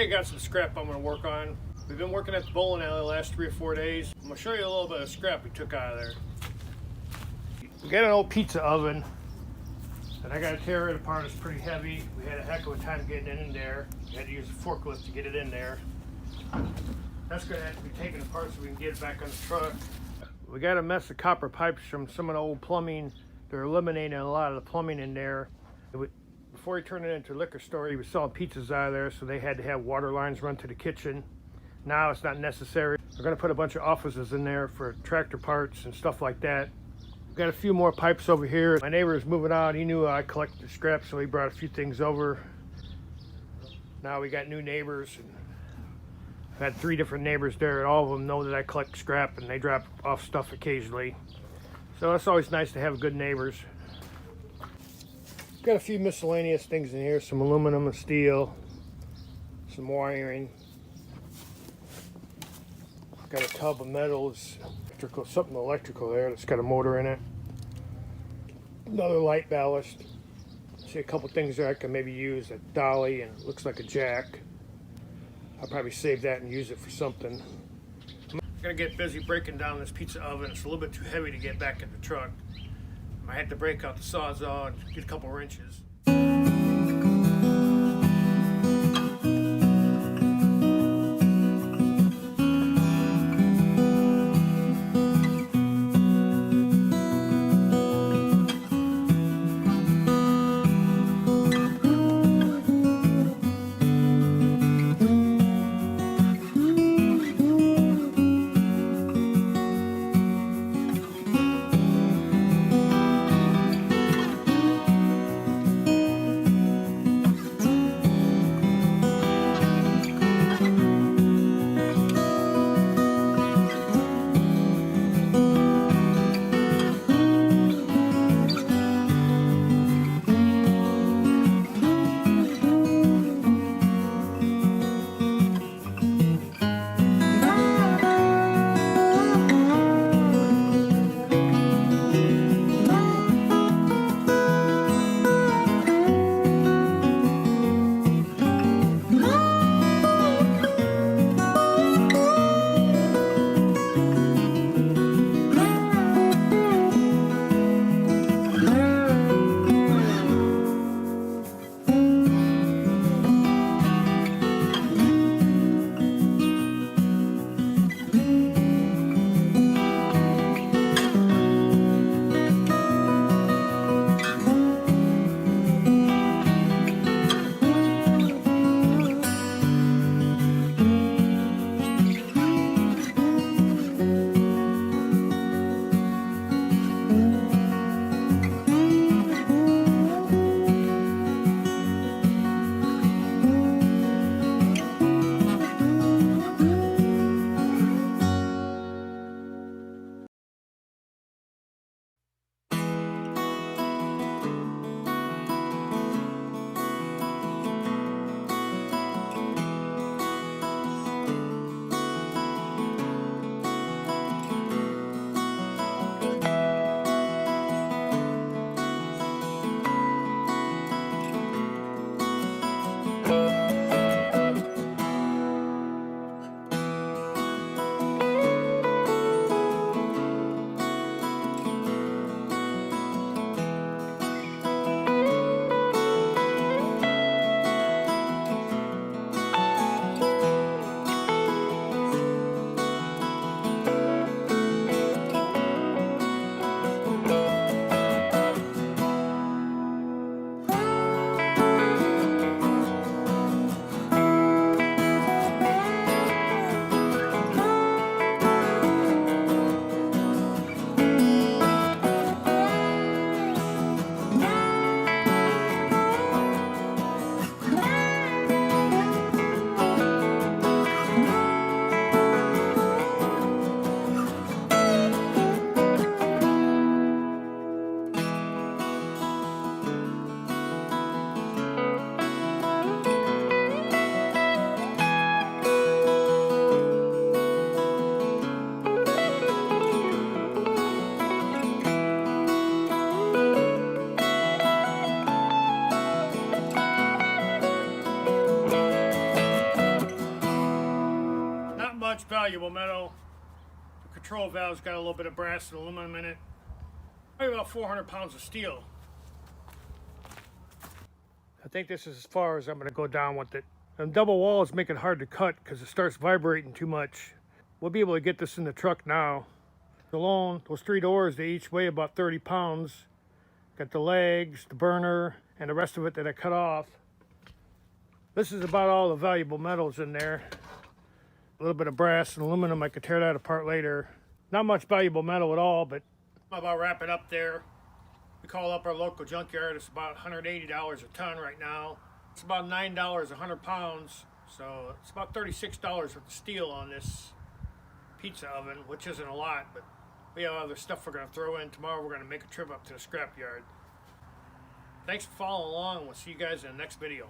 I got some scrap I'm going to work on. We've been working at the bowling alley the last 3 or 4 days. I'm going to show you a little bit of scrap we took out of there. We got an old pizza oven, and I got to tear it apart. It's pretty heavy. We had a heck of a time getting it in there. We had to use a forklift to get it in there. That's going to have to be taken apart so we can get it back on the truck. We got a mess of copper pipes from some of the old plumbing. They're eliminating a lot of the plumbing in there. Before he turned it into a liquor store, he was selling pizzas out of there, so they had to have water lines run to the kitchen. Now it's not necessary. We're going to put a bunch of offices in there for tractor parts and stuff like that. We've got a few more pipes over here. My neighbor was moving out. He knew I collected scrap, so he brought a few things over. Now we got new neighbors. I've had 3 different neighbors there, and all of them know that I collect scrap, and they drop off stuff occasionally. So it's always nice to have good neighbors. Got a few miscellaneous things in here, some aluminum and steel, some wiring. Got a tub of metals, something electrical there that's got a motor in it. Another light ballast. See a couple things there I can maybe use, a dolly, and it looks like a jack. I'll probably save that and use it for something. I'm gonna get busy breaking down this pizza oven. It's a little bit too heavy to get back in the truck. I had to break out the Sawzall and get a couple wrenches. much valuable metal. The control valve's got a little bit of brass and aluminum in it. Probably about 400 pounds of steel. I think this is as far as I'm going to go down with it. And double walls make it hard to cut because it starts vibrating too much. We'll be able to get this in the truck now. Alone, those 3 doors, they each weigh about 30 pounds. Got the legs, the burner, and the rest of it that I cut off. This is about all the valuable metals in there. A little bit of brass and aluminum, I could tear that apart later. Not much valuable metal at all, but I'm about wrapping up there. We call up our local junkyard. It's about $180 a ton right now. It's about $9 a 100 pounds. So it's about $36 worth of steel on this pizza oven, which isn't a lot, but we have other stuff we're going to throw in. Tomorrow we're going to make a trip up to the scrap yard. Thanks for following along. We'll see you guys in the next video.